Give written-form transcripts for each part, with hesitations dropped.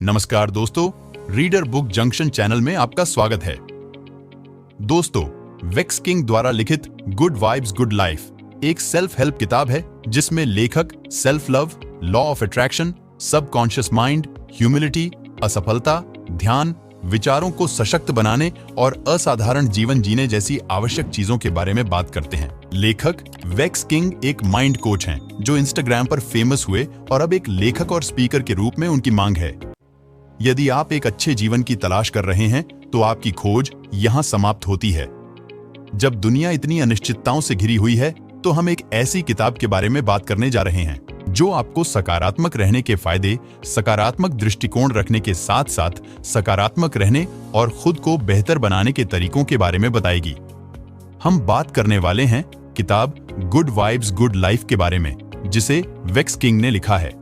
नमस्कार दोस्तों, reader book junction channel में आपका स्वागत है। दोस्तों, वेक्स किंग द्वारा लिखित गुड वाइब्स गुड लाइफ एक सेल्फ हेल्प किताब है जिसमें लेखक self love, law of attraction, subconscious mind, humility, असफलता, ध्यान, विचारों को सशक्त बनाने और असाधारण जीवन जीने जैसी आवश्यक चीजों के बारे में बात करते हैं। लेखक वेक्स किंग एक माइंड कोच हैं जो इंस्टाग्राम पर फेमस हुए और अब एक लेखक और स्पीकर के रूप में उनकी मांग है। यदि आप एक अच्छे जीवन की तलाश कर रहे हैं तो आपकी खोज यहां समाप्त होती है। जब दुनिया इतनी अनिश्चितताओं से घिरी हुई है तो हम एक ऐसी किताब के बारे में बात करने जा रहे हैं जो आपको सकारात्मक रहने के फायदे, सकारात्मक दृष्टिकोण रखने के साथ साथ सकारात्मक रहने और खुद को बेहतर बनाने के तरीकों के बारे में बताएगी। हम बात करने वाले हैं किताब गुड वाइब्स गुड लाइफ के बारे में, जिसे वेक्स किंग ने लिखा है।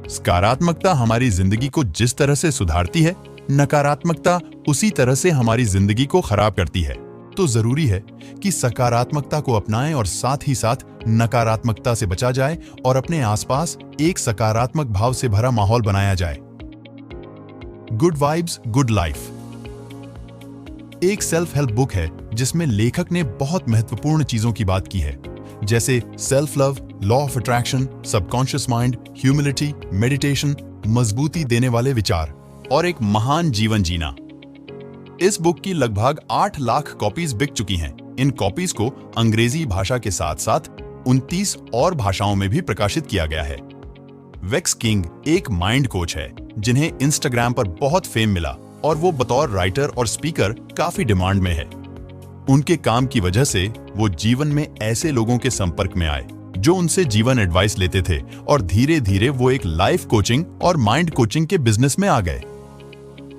सकारात्मकता हमारी जिंदगी को जिस तरह से सुधारती है, नकारात्मकता उसी तरह से हमारी जिंदगी को खराब करती है। तो जरूरी है कि सकारात्मकता को अपनाएं और साथ ही साथ नकारात्मकता से बचा जाए और अपने आसपास एक सकारात्मक भाव से भरा माहौल बनाया जाए। गुड वाइब्स गुड लाइफ एक सेल्फ हेल्प बुक है जिसमें लेखक ने बहुत महत्वपूर्ण चीजों की बात की है, जैसे self love, law of attraction, subconscious mind, humility, meditation, मजबूती देने वाले विचार और एक महान जीवन जीना। इस बुक की लगभग 8 लाख कॉपीज बिक चुकी हैं। इन कॉपीज को अंग्रेजी भाषा के साथ साथ 29 और भाषाओं में भी प्रकाशित किया गया है। वेक्स किंग एक माइंड कोच है जिन्हें इंस्टाग्राम पर बहुत फेम मिला और वो बतौर राइटर और स्पीकर काफी डिमांड में है। उनके काम की वजह से वो जीवन में ऐसे लोगों के संपर्क में आए जो उनसे जीवन एडवाइस लेते थे और धीरे धीरे वो एक लाइफ कोचिंग और माइंड कोचिंग के बिजनेस में आ गए।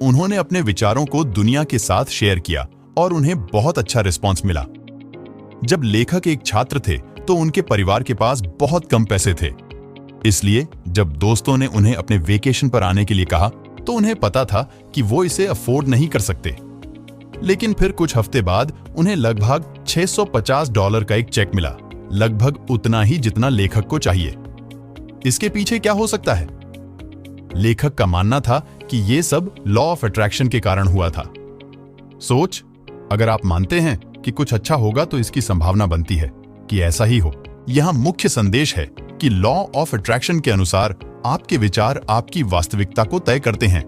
उन्होंने अपने विचारों को दुनिया के साथ शेयर किया और उन्हें बहुत अच्छा रिस्पॉन्स मिला। जब लेखक एक छात्र थे तो उनके परिवार के पास बहुत कम पैसे थे, इसलिए जब दोस्तों ने उन्हें अपने वेकेशन पर आने के लिए कहा तो उन्हें पता था कि वो इसे अफोर्ड नहीं कर सकते। लेकिन फिर कुछ हफ्ते बाद उन्हें लगभग $650 का एक चेक मिला, लगभग उतना ही जितना लेखक को चाहिए। इसके पीछे क्या हो सकता है? लेखक का मानना था कि ये सब लॉ ऑफ अट्रैक्शन के कारण हुआ था। सोच, अगर आप मानते हैं कि कुछ अच्छा होगा तो इसकी संभावना बनती है कि ऐसा ही हो। यहां मुख्य संदेश है कि लॉ ऑफ अट्रैक्शन के अनुसार आपके विचार आपकी वास्तविकता को तय करते हैं।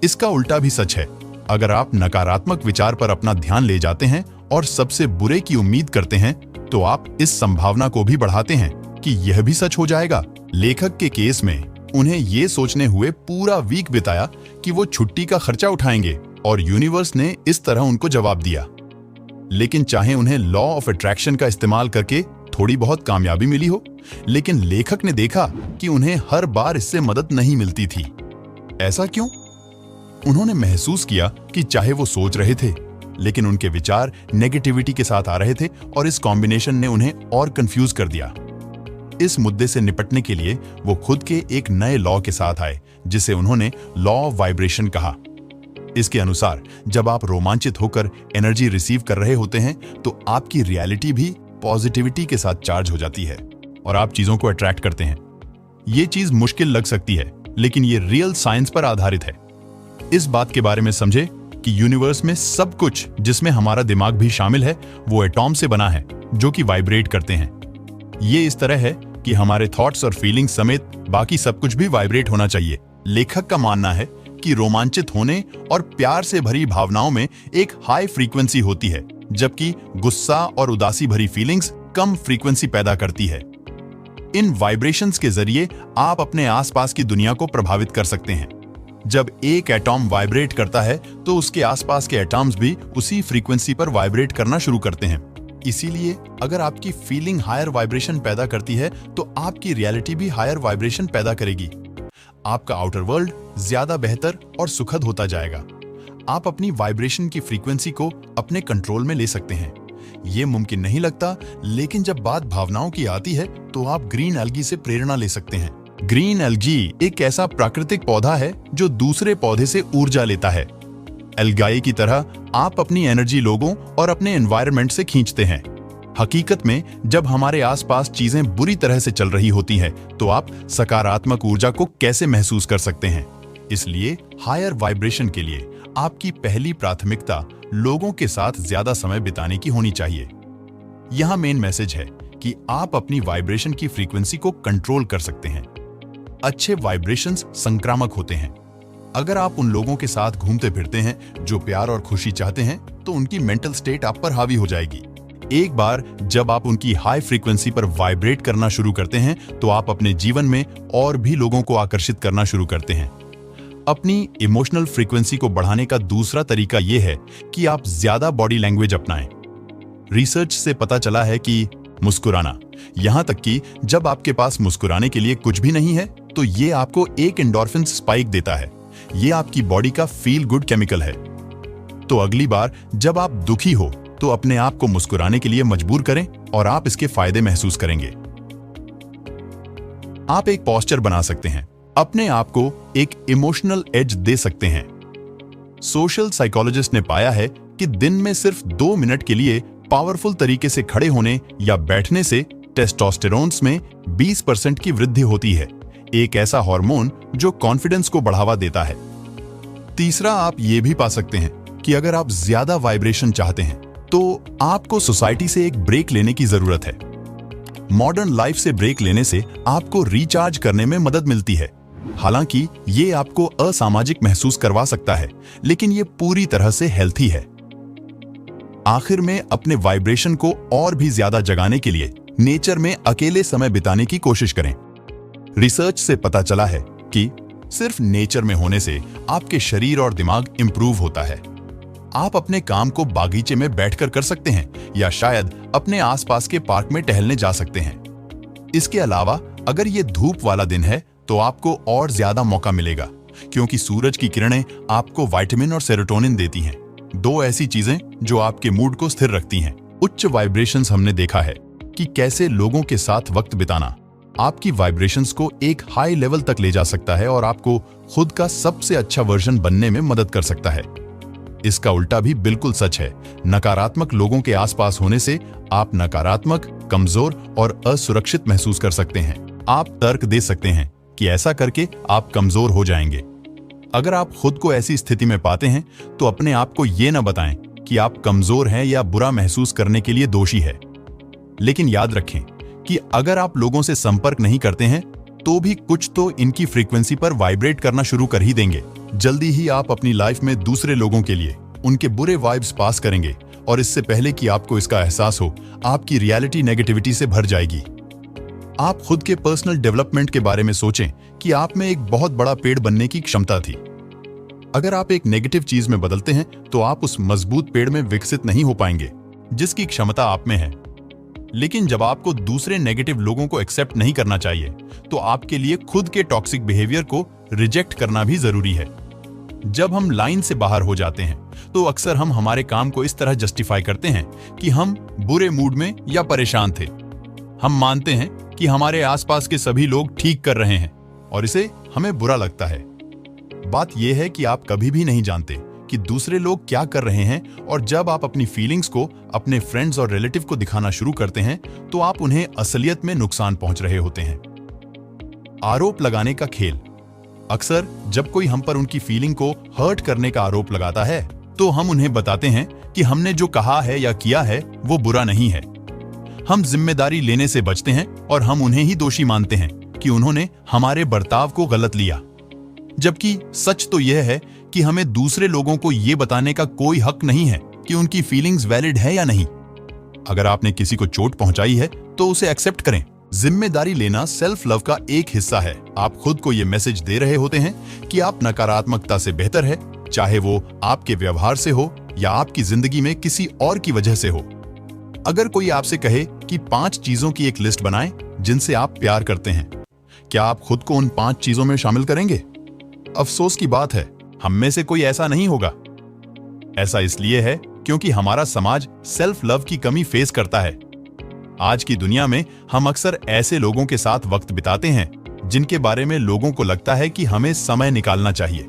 इसका उल्टा भी सच है। अगर आप नकारात्मक विचार पर अपना ध्यान ले जाते हैं और सबसे बुरे की उम्मीद करते हैं तो आप इस संभावना को भी बढ़ाते हैं कि यह भी सच हो जाएगा। लेखक के केस में उन्हें ये सोचने हुए पूरा वीक बिताया कि वो छुट्टी का खर्चा उठाएंगे और यूनिवर्स ने इस तरह उनको जवाब दिया। लेकिन चाहे उन्हें लॉ ऑफ अट्रैक्शन का इस्तेमाल करके थोड़ी बहुत कामयाबी मिली हो, लेकिन लेखक ने देखा कि उन्हें हर बार इससे मदद नहीं मिलती थी। ऐसा क्यों? उन्होंने महसूस किया कि चाहे वो सोच रहे थे, लेकिन उनके विचार नेगेटिविटी के साथ आ रहे थे और इस कॉम्बिनेशन ने उन्हें और कंफ्यूज कर दिया। इस मुद्दे से निपटने के लिए वो खुद के एक नए लॉ के साथ आए जिसे उन्होंने लॉ ऑफ वाइब्रेशन कहा। इसके अनुसार जब आप रोमांचित होकर एनर्जी रिसीव कर रहे होते हैं तो आपकी रियलिटी भी पॉजिटिविटी के साथ चार्ज हो जाती है और आप चीजों को अट्रैक्ट करते हैं। ये चीज मुश्किल लग सकती है, लेकिन ये रियल साइंस पर आधारित है। इस बात के बारे में समझे कि यूनिवर्स में सब कुछ, जिसमें हमारा दिमाग भी शामिल है, वो एटॉम से बना है जो कि वाइब्रेट करते हैं। ये इस तरह है कि हमारे थॉट्स और फीलिंग्स समेत बाकी सब कुछ भी वाइब्रेट होना चाहिए। लेखक का मानना है कि रोमांचित होने और प्यार से भरी भावनाओं में एक हाई फ्रीक्वेंसी होती है, जबकि गुस्सा और उदासी भरी फीलिंग्स कम फ्रीक्वेंसी पैदा करती है। इन वाइब्रेशंस के जरिए आप अपने आसपास की दुनिया को प्रभावित कर सकते हैं। जब एक एटॉम वाइब्रेट करता है तो उसके आसपास के एटॉम्स भी उसी फ्रीक्वेंसी पर वाइब्रेट करना शुरू करते हैं। इसीलिए अगर आपकी फीलिंग हायर वाइब्रेशन पैदा करती है तो आपकी रियलिटी भी हायर वाइब्रेशन पैदा करेगी। आपका आउटर वर्ल्ड ज्यादा बेहतर और सुखद होता जाएगा। आप अपनी वाइब्रेशन की फ्रीक्वेंसी को अपने कंट्रोल में ले सकते हैं। ये मुमकिन नहीं लगता, लेकिन जब बात भावनाओं की आती है तो आप ग्रीन एल्गी से प्रेरणा ले सकते हैं। ग्रीन एल्गी एक ऐसा प्राकृतिक पौधा है जो दूसरे पौधे से ऊर्जा लेता है। एल्गाई की तरह आप अपनी एनर्जी लोगों और अपने एनवायरनमेंट से खींचते हैं। हकीकत में जब हमारे आसपास चीजें बुरी तरह से चल रही होती हैं, तो आप सकारात्मक ऊर्जा को कैसे महसूस कर सकते हैं? इसलिए हायर वाइब्रेशन के लिए आपकी पहली प्राथमिकता लोगों के साथ ज्यादा समय बिताने की होनी चाहिए। यहां मेन मैसेज है कि आप अपनी वाइब्रेशन की फ्रीक्वेंसी को कंट्रोल कर सकते हैं। अच्छे वाइब्रेशंस संक्रामक होते हैं। अगर आप उन लोगों के साथ घूमते फिरते हैं जो प्यार और खुशी चाहते हैं, तो उनकी मेंटल स्टेट आप पर हावी हो जाएगी। एक बार जब आप उनकी हाई फ्रीक्वेंसी पर वाइब्रेट करना शुरू करते हैं, तो आप अपने जीवन में और भी लोगों को आकर्षित करना शुरू करते हैं। अपनी इमोशनल फ्रीक्वेंसी को बढ़ाने का दूसरा तरीका यह है कि आप ज्यादा बॉडी लैंग्वेज अपनाएं। रिसर्च से पता चला है कि मुस्कुराना, यहां तक कि जब आपके पास मुस्कुराने के लिए कुछ भी नहीं है, तो ये आपको एक एंडोर्फिन स्पाइक देता है। ये आपकी बॉडी का फील गुड केमिकल है। तो अगली बार जब आप दुखी हो, तो अपने आप को मुस्कुराने के लिए मजबूर करें और आप इसके फायदे महसूस करेंगे। आप एक पोस्चर बना सकते हैं, अपने आप को एक इमोशनल एज दे सकते हैं। सोशल साइकोलॉजिस्ट ने पाया है कि दिन में सिर्फ 2 मिनट के लिए पावरफुल तरीके से खड़े होने या बैठने से टेस्टोस्टेरोन्स में 20% की वृद्धि होती है, एक ऐसा हार्मोन जो कॉन्फिडेंस को बढ़ावा देता है। तीसरा, आप ये भी पा सकते हैं कि अगर आप ज्यादा वाइब्रेशन चाहते हैं, तो आपको सोसाइटी से एक ब्रेक लेने की जरूरत है। मॉडर्न लाइफ से ब्रेक लेने से आपको रिचार्ज करने में मदद मिलती है। हालांकि ये आपको असामाजिक महसूस करवा सकता है, लेकिन ये पूरी तरह से हेल्थी है। आखिर में अपने वाइब्रेशन को और भी ज्यादा जगाने के लिए नेचर में अकेले समय बिताने की कोशिश करें। रिसर्च से पता चला है कि सिर्फ नेचर में होने से आपके शरीर और दिमाग इंप्रूव होता है। आप अपने काम को बागीचे में बैठकर कर सकते हैं या शायद अपने आसपास के पार्क में टहलने जा सकते हैं। इसके अलावा अगर ये धूप वाला दिन है, तो आपको और ज्यादा मौका मिलेगा, क्योंकि सूरज की किरणें आपको विटामिन और सेरोटोनिन देती हैं, 2 ऐसी चीजें जो आपके मूड को स्थिर रखती हैं। उच्च वाइब्रेशंस हमने देखा है कि कैसे लोगों के साथ वक्त बिताना आपकी वाइब्रेशंस को एक हाई लेवल तक ले जा सकता है और आपको खुद का सबसे अच्छा वर्जन बनने में मदद कर सकता है। इसका उल्टा भी बिल्कुल सच है। नकारात्मक लोगों के आसपास होने से आप नकारात्मक, कमजोर और असुरक्षित महसूस कर सकते हैं। आप तर्क दे सकते हैं कि ऐसा करके आप कमजोर हो जाएंगे। अगर आप खुद को ऐसी स्थिति में पाते हैं, तो अपने आप को यह न बताएं कि आप कमजोर हैं या बुरा महसूस करने के लिए दोषी है। लेकिन याद रखें कि अगर आप लोगों से संपर्क नहीं करते हैं, तो भी कुछ तो इनकी फ्रीक्वेंसी पर वाइब्रेट करना शुरू कर ही देंगे। जल्दी ही आप अपनी लाइफ में दूसरे लोगों के लिए उनके बुरे वाइब्स पास करेंगे, और इससे पहले कि आपको इसका एहसास हो, आपकी रियलिटी नेगेटिविटी से भर जाएगी। आप खुद के पर्सनल डेवलपमेंट के बारे में सोचें कि आप में एक बहुत बड़ा पेड़ बनने की क्षमता थी। अगर आप एक नेगेटिव चीज में बदलते हैं, तो आप उस मजबूत पेड़ में विकसित नहीं हो पाएंगे जिसकी क्षमता आप में है। लेकिन जब आपको दूसरे नेगेटिव लोगों को एक्सेप्ट नहीं करना चाहिए, तो आपके लिए खुद के टॉक्सिक बिहेवियर को रिजेक्ट करना भी जरूरी है। जब हम लाइन से बाहर हो जाते हैं, तो अक्सर हम हमारे काम को इस तरह जस्टिफाई करते हैं कि हम बुरे मूड में या परेशान थे। हम मानते हैं कि हमारे आसपास के सभी लोग ठीक कर रहे हैं और इसे हमें बुरा लगता है। बात यह है कि आप कभी भी नहीं जानते कि दूसरे लोग क्या कर रहे हैं, और जब आप अपनी फीलिंग्स को अपने फ्रेंड्स और रिलेटिव को दिखाना शुरू करते हैं, तो आप उन्हें असलियत में नुकसान पहुंच रहे होते हैं। आरोप लगाने का खेल। अक्सर जब कोई हम पर उनकी फीलिंग को हर्ट करने का आरोप लगाता है, तो हम उन्हें बताते हैं कि हमने जो कहा है या किया है वो बुरा नहीं है। हम जिम्मेदारी लेने से बचते हैं और हम उन्हें ही दोषी मानते हैं कि उन्होंने हमारे बर्ताव को गलत लिया। जबकि सच तो यह है कि हमें दूसरे लोगों को यह बताने का कोई हक नहीं है कि उनकी फीलिंग्स वैलिड है या नहीं। अगर आपने किसी को चोट पहुंचाई है, तो उसे एक्सेप्ट करें। जिम्मेदारी लेना सेल्फ लव का एक हिस्सा है। आप खुद को यह मैसेज दे रहे होते हैं कि आप नकारात्मकता से बेहतर है, चाहे वो आपके व्यवहार से हो या आपकी जिंदगी में किसी और की वजह से हो। अगर कोई आपसे कहे कि 5 चीजों की एक लिस्ट बनाएं जिनसे आप प्यार करते हैं, क्या आप खुद को उन 5 चीजों में शामिल करेंगे? अफसोस की बात है, हम में से कोई ऐसा नहीं होगा। ऐसा इसलिए है क्योंकि हमारा समाज सेल्फ लव की कमी फेस करता है। आज की दुनिया में हम अक्सर ऐसे लोगों के साथ वक्त बिताते हैं जिनके बारे में लोगों को लगता है कि हमें समय निकालना चाहिए,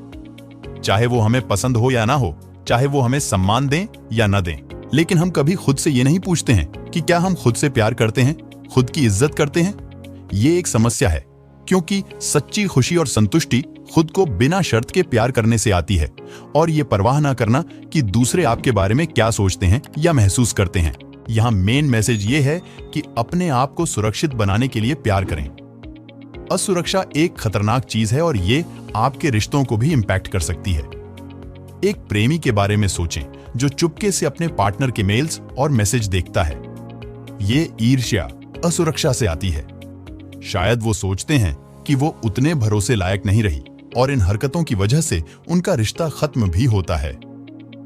चाहे वो हमें पसंद हो या ना हो, चाहे वो हमें सम्मान दें या न दें। लेकिन हम कभी खुद से ये नहीं पूछते हैं कि क्या हम खुद से प्यार करते हैं, खुद की इज्जत करते हैं। ये एक समस्या है, क्योंकि सच्ची खुशी और संतुष्टि खुद को बिना शर्त के प्यार करने से आती है और ये परवाह ना करना कि दूसरे आपके बारे में क्या सोचते हैं या महसूस करते हैं। यहाँ मेन मैसेज ये है कि अपने आप को सुरक्षित बनाने के लिए प्यार करें। असुरक्षा एक खतरनाक चीज है और ये आपके रिश्तों को भी इंपैक्ट कर सकती है। एक प्रेमी के बारे में सोचें जो चुपके से अपने पार्टनर के मेल्स और मैसेज देखता है। ये ईर्ष्या, असुरक्षा से आती है। शायद वो सोचते हैं कि वो उतने भरोसे लायक नहीं रही और इन हरकतों की वजह से उनका रिश्ता खत्म भी होता है।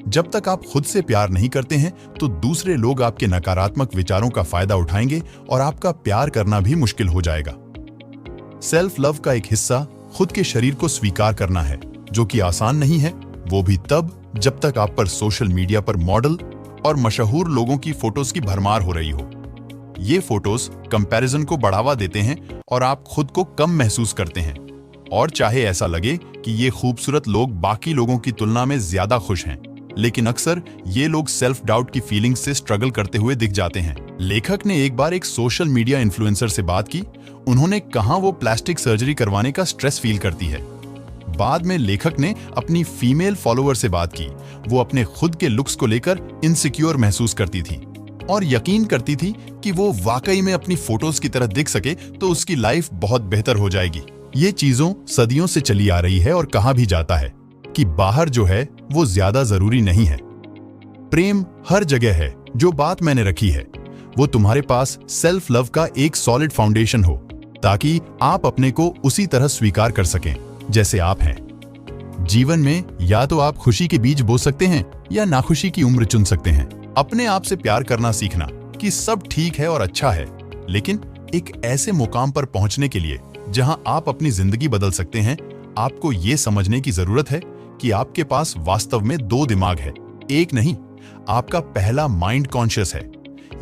जब तक आप खुद से प्यार नहीं करते हैं तो दूसरे लोग आपके नकारात्मक विचारों का फायदा उठाएंगे और आपका प्यार करना भी मुश्किल हो जाएगा। सेल्फ लव का एक हिस्सा खुद के शरीर को स्वीकार करना है, जो कि आसान नहीं है, वो भी तब जब तक आप पर सोशल मीडिया पर मॉडल और मशहूर लोगों की फोटोज की भरमार हो रही हो। ये फोटोज कंपैरिजन को बढ़ावा देते हैं और आप खुद को कम महसूस करते हैं। और चाहे ऐसा लगे कि ये खूबसूरत लोग बाकी लोगों की तुलना में ज्यादा खुश हैं, लेकिन अक्सर ये लोग सेल्फ डाउट की फीलिंग से स्ट्रगल करते हुए दिख जाते हैं। लेखक ने एक बार एक सोशल मीडिया इन्फ्लुएंसर से बात की। उन्होंने कहा वो प्लास्टिक सर्जरी करवाने का स्ट्रेस फील करती है। बाद में लेखक ने अपनी फीमेल फॉलोअर से बात की। वो अपने खुद के लुक्स को लेकर इनसिक्योर महसूस करती थी और यकीन करती थी कि वो वाकई में अपनी फोटोज की तरह दिख सके तो उसकी लाइफ बहुत बेहतर हो जाएगी। ये चीजों सदियों से चली आ रही है और कहा भी जाता है कि बाहर जो है वो ज्यादा जरूरी नहीं है। प्रेम हर जगह है। जो बात मैंने रखी है वो तुम्हारे पास सेल्फ लव का एक सॉलिड फाउंडेशन हो, ताकि आप अपने को उसी तरह स्वीकार कर सकें जैसे आप हैं। जीवन में या तो आप खुशी के बीज बो सकते हैं या नाखुशी की उम्र चुन सकते हैं। अपने आप से प्यार करना सीखना कि सब ठीक है और अच्छा है, लेकिन एक ऐसे मुकाम पर पहुंचने के लिए जहां आप अपनी जिंदगी बदल सकते हैं, आपको ये समझने की जरूरत है कि आपके पास वास्तव में दो दिमाग है, एक नहीं। आपका पहला माइंड कॉन्शियस है।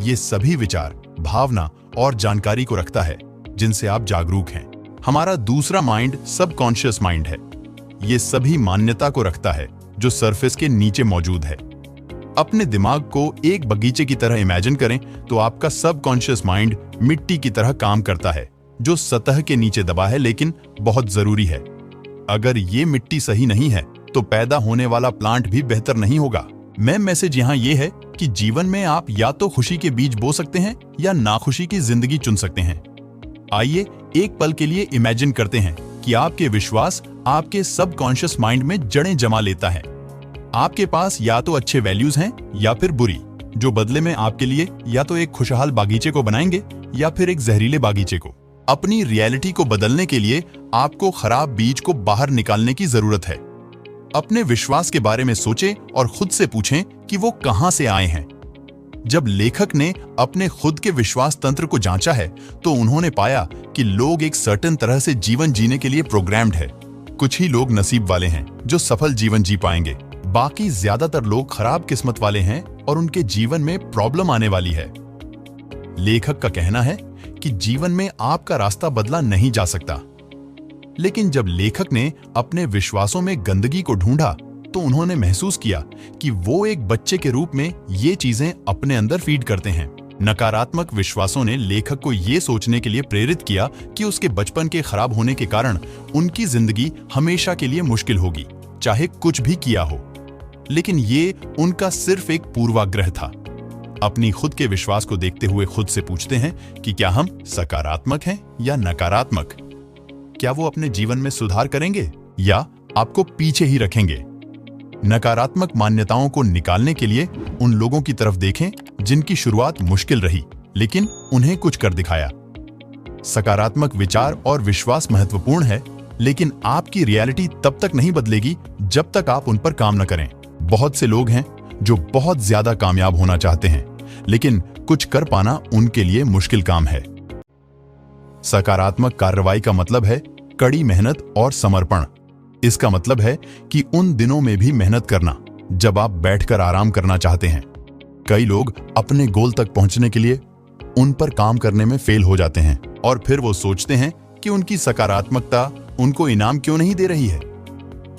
ये सभी विचार, भावना और जानकारी को रखता है जिनसे आप जागरूक हैं। हमारा दूसरा माइंड सबकॉन्शियस माइंड है। ये सभी मान्यता को रखता है जो सरफेस के नीचे मौजूद है। अपने दिमाग को एक बगीचे की तरह इमेजिन करें तो आपका सबकॉन्शियस माइंड मिट्टी की तरह काम करता है, जो सतह के नीचे दबा है लेकिन बहुत जरूरी है। अगर ये मिट्टी सही नहीं है तो पैदा होने वाला प्लांट भी बेहतर नहीं होगा। मेन मैसेज यहाँ ये है कि जीवन में आप या तो खुशी के बीज बो सकते हैं या नाखुशी की जिंदगी चुन सकते हैं। आइए एक पल के लिए इमेजिन करते हैं कि आपके विश्वास आपके सबकॉन्शियस माइंड में जड़ें जमा लेता है। आपके पास या तो अच्छे वैल्यूज हैं या फिर बुरी, जो बदले में आपके लिए या तो एक खुशहाल बागीचे को बनाएंगे या फिर एक जहरीले बागीचे को। अपनी रियलिटी को बदलने के लिए आपको खराब बीज को बाहर निकालने की जरूरत है। अपने विश्वास के बारे में सोचें और खुद से पूछें कि वो कहां से आए हैं। जब लेखक ने अपने खुद के विश्वास तंत्र को जांचा है तो उन्होंने पाया कि लोग एक सर्टेन तरह से जीवन जीने के लिए प्रोग्राम्ड है। कुछ ही लोग नसीब वाले हैं जो सफल जीवन जी पाएंगे, बाकी ज्यादातर लोग खराब किस्मत वाले हैं और उनके जीवन में प्रॉब्लम आने वाली है। लेखक का कहना है कि जीवन में आपका रास्ता बदला नहीं जा सकता, लेकिन जब लेखक ने अपने विश्वासों में गंदगी को ढूंढा तो उन्होंने महसूस किया कि वो एक बच्चे के रूप में ये चीजें अपने अंदर फीड करते हैं। नकारात्मक विश्वासों ने लेखक को ये सोचने के लिए प्रेरित किया कि उसके बचपन के खराब होने के कारण उनकी जिंदगी हमेशा के लिए मुश्किल होगी, चाहे कुछ भी किया हो। लेकिन ये उनका सिर्फ एक पूर्वाग्रह था। अपनी खुद के विश्वास को देखते हुए खुद से पूछते हैं कि क्या हम सकारात्मक हैं या नकारात्मक? क्या वो अपने जीवन में सुधार करेंगे या आपको पीछे ही रखेंगे? नकारात्मक मान्यताओं को निकालने के लिए उन लोगों की तरफ देखें जिनकी शुरुआत मुश्किल रही लेकिन उन्हें कुछ कर दिखाया। सकारात्मक विचार और विश्वास महत्वपूर्ण है, लेकिन आपकी रियलिटी तब तक नहीं बदलेगी जब तक आप उन पर काम न करें। बहुत से लोग हैं जो बहुत ज्यादा कामयाब होना चाहते हैं, लेकिन कुछ कर पाना उनके लिए मुश्किल काम है। सकारात्मक कार्रवाई का मतलब है कड़ी मेहनत और समर्पण। इसका मतलब है कि उन दिनों में भी मेहनत करना जब आप बैठकर आराम करना चाहते हैं। कई लोग अपने गोल तक पहुंचने के लिए उन पर काम करने में फेल हो जाते हैं और फिर वो सोचते हैं कि उनकी सकारात्मकता उनको इनाम क्यों नहीं दे रही है।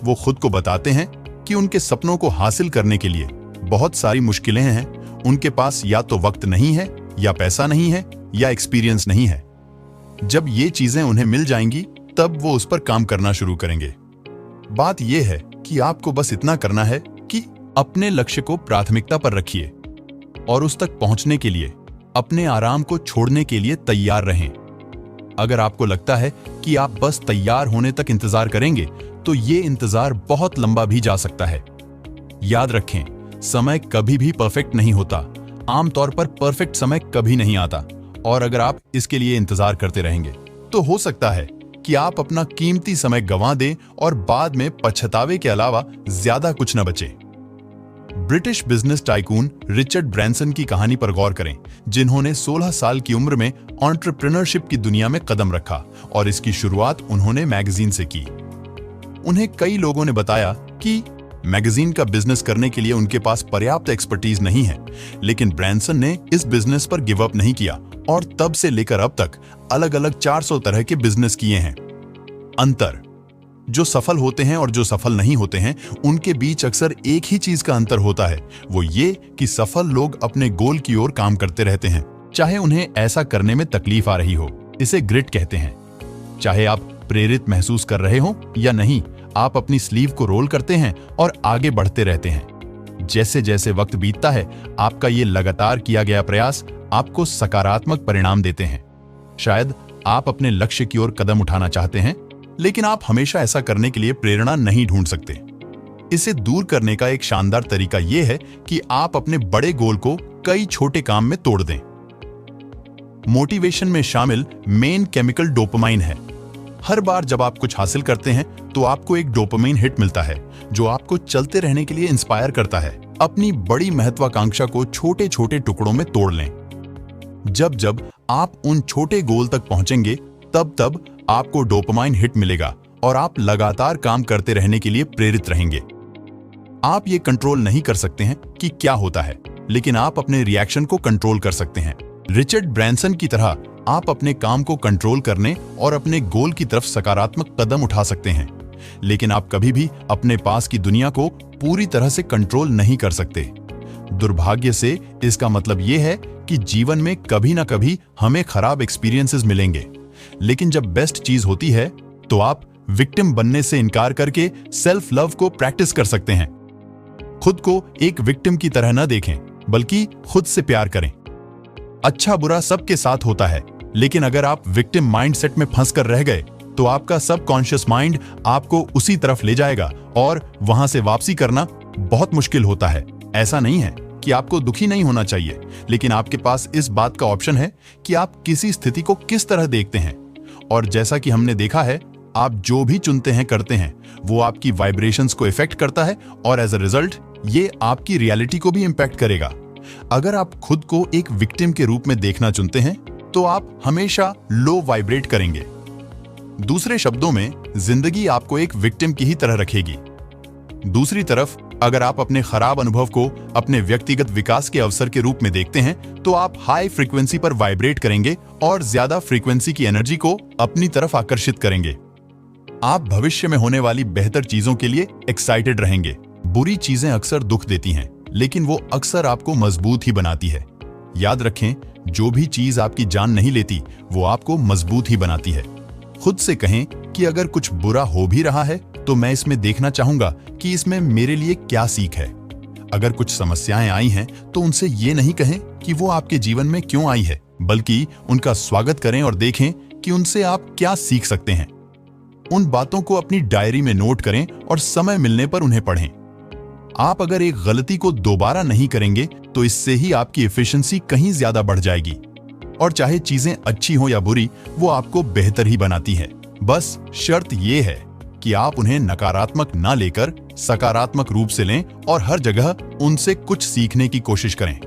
वो खुद को बताते हैं कि उनके सपनों को हासिल करने के लिए बहुत सारी मुश्किलें हैं। उनके पास या तो वक्त नहीं है, या पैसा नहीं है, या एक्सपीरियंस नहीं है। जब ये चीजें उन्हें मिल जाएंगी तब वो उस पर काम करना शुरू करेंगे। बात यह है कि आपको बस इतना करना है कि अपने लक्ष्य को प्राथमिकता पर रखिए और उस तक पहुंचने के लिए अपने आराम को छोड़ने के लिए तैयार रहें। अगर आपको लगता है कि आप बस तैयार होने तक इंतजार करेंगे तो ये इंतजार बहुत लंबा भी जा सकता है। याद रखें, समय कभी भी परफेक्ट नहीं होता। आमतौर पर परफेक्ट समय कभी नहीं आता और अगर आप इसके लिए इंतजार करते रहेंगे तो हो सकता है कि आप अपना कीमती समय गंवा दें और बाद में पछतावे के अलावा ज्यादा कुछ न बचे। British business tycoon Richard Branson की कहानी पर गौर करें, जिन्होंने 16 साल की उम्र में एंटरप्रेन्योरशिप की दुनिया में कदम रखा और इसकी शुरुआत उन्होंने मैगजीन से की। उन्हें कई लोगों ने बताया कि मैगजीन का बिजनेस करने के लिए उनके पास पर्याप्त एक्सपर्टीज नहीं है, लेकिन ब्रैंसन ने इस बिजनेस पर गिव अप नहीं किया और तब से लेकर अब तक अलग अलग 400 तरह के बिजनेस किए हैं। अंतर: जो सफल होते हैं और जो सफल नहीं होते हैं उनके बीच अक्सर एक ही चीज का अंतर होता है, वो ये कि सफल लोग अपने गोल की ओर काम करते रहते हैं, चाहे उन्हें ऐसा करने में तकलीफ आ रही हो। इसे ग्रिट कहते हैं। चाहे आप प्रेरित महसूस कर रहे हो या नहीं, आप अपनी स्लीव को रोल करते हैं और आगे बढ़ते रहते हैं। जैसे जैसे वक्त बीतता है, आपका ये लगातार किया गया प्रयास आपको सकारात्मक परिणाम देते हैं। शायद आप अपने लक्ष्य की ओर कदम उठाना चाहते हैं, लेकिन आप हमेशा ऐसा करने के लिए प्रेरणा नहीं ढूंढ सकते। इसे दूर करने का एक शानदार तरीका यह है कि आप अपने बड़े गोल को कई छोटे काम में तोड़ दें। मोटिवेशन में शामिल मेन केमिकल डोपामाइन है। हर बार जब आप कुछ हासिल करते हैं तो आपको एक डोपामाइन हिट मिलता है, जो आपको चलते रहने के लिए इंस्पायर करता है। अपनी बड़ी महत्वाकांक्षा को छोटे छोटे टुकड़ों में तोड़ लें। जब जब आप उन छोटे गोल तक पहुंचेंगे, तब तब आपको डोपामाइन हिट मिलेगा और आप लगातार काम करते रहने के लिए प्रेरित रहेंगे। आप ये कंट्रोल नहीं कर सकते हैं कि क्या होता है, लेकिन आप अपने रिएक्शन को कंट्रोल कर सकते हैं। रिचर्ड ब्रैंसन की तरह आप अपने काम को कंट्रोल करने और अपने गोल की तरफ सकारात्मक कदम उठा सकते हैं, लेकिन आप कभी भी अपने पास की दुनिया को पूरी तरह से कंट्रोल नहीं कर सकते। दुर्भाग्य से इसका मतलब यह है कि जीवन में कभी ना कभी हमें खराब एक्सपीरियंसेस मिलेंगे, लेकिन जब बेस्ट चीज होती है तो आप विक्टिम बनने से इनकार करके सेल्फ लव को प्रैक्टिस कर सकते हैं। खुद को एक विक्टिम की तरह न देखें, बल्कि खुद से प्यार करें। अच्छा बुरा सबके साथ होता है, लेकिन अगर आप विक्टिम माइंडसेट में फंस कर रह गए तो आपका सबकॉन्शियस माइंड आपको उसी तरफ ले जाएगा और वहां से वापसी करना बहुत मुश्किल होता है। ऐसा नहीं है कि आपको दुखी नहीं होना चाहिए, लेकिन आपके पास इस बात का ऑप्शन है कि आप किसी स्थिति को किस तरह देखते हैं। और जैसा कि हमने देखा है, आप जो भी चुनते हैं करते हैं, वो आपकी वाइब्रेशंस को इफेक्ट करता है और एज अ रिजल्ट ये आपकी रियलिटी को भी इंपैक्ट करेगा। अगर आप खुद को एक विक्टिम के रूप में देखना चुनते हैं तो आप हमेशा लो वाइब्रेट करेंगे। दूसरे शब्दों में, जिंदगी आपको एक विक्टिम की ही तरह रखेगी। दूसरी तरफ, अगर आप अपने खराब अनुभव को अपने व्यक्तिगत विकास के अवसर के रूप में देखते हैं तो आप हाई फ्रीक्वेंसी पर वाइब्रेट करेंगे और ज्यादा फ्रीक्वेंसी की एनर्जी को अपनी तरफ आकर्षित करेंगे। आप भविष्य में होने वाली बेहतर चीजों के लिए एक्साइटेड रहेंगे। बुरी चीजें अक्सर दुख देती हैं, लेकिन वो अक्सर आपको मजबूत ही बनाती है। याद रखें, जो भी चीज आपकी जान नहीं लेती वो आपको मजबूत ही बनाती है। खुद से कहें कि अगर कुछ बुरा हो भी रहा है तो मैं इसमें देखना चाहूंगा कि इसमें मेरे लिए क्या सीख है। अगर कुछ समस्याएं आई हैं तो उनसे ये नहीं कहें कि वो आपके जीवन में क्यों आई है, बल्कि उनका स्वागत करें और देखें कि उनसे आप क्या सीख सकते हैं। उन बातों को अपनी डायरी में नोट करें और समय मिलने पर उन्हें पढ़ें। आप अगर एक गलती को दोबारा नहीं करेंगे तो इससे ही आपकी एफिशिएंसी कहीं ज्यादा बढ़ जाएगी। और चाहे चीजें अच्छी हो या बुरी, वो आपको बेहतर ही बनाती है। बस शर्त यह है कि आप उन्हें नकारात्मक ना लेकर सकारात्मक रूप से लें और हर जगह उनसे कुछ सीखने की कोशिश करें।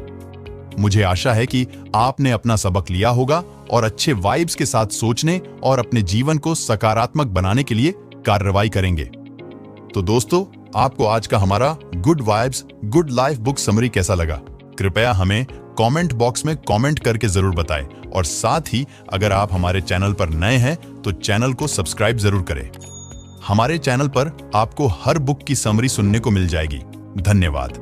मुझे आशा है कि आपने अपना सबक लिया होगा और अच्छे वाइब्स के साथ सोचने और अपने जीवन को सकारात्मक बनाने के लिए कार्रवाई करेंगे। तो दोस्तों, आपको आज का हमारा good vibes good life book summary कैसा लगा? कृपया हमें कमेंट बॉक्स में कमेंट करके जरूर बताएं और साथ ही अगर आप हमारे चैनल पर नए हैं तो चैनल को सब्सक्राइब जरूर करें। हमारे चैनल पर आपको हर बुक की समरी सुनने को मिल जाएगी। धन्यवाद।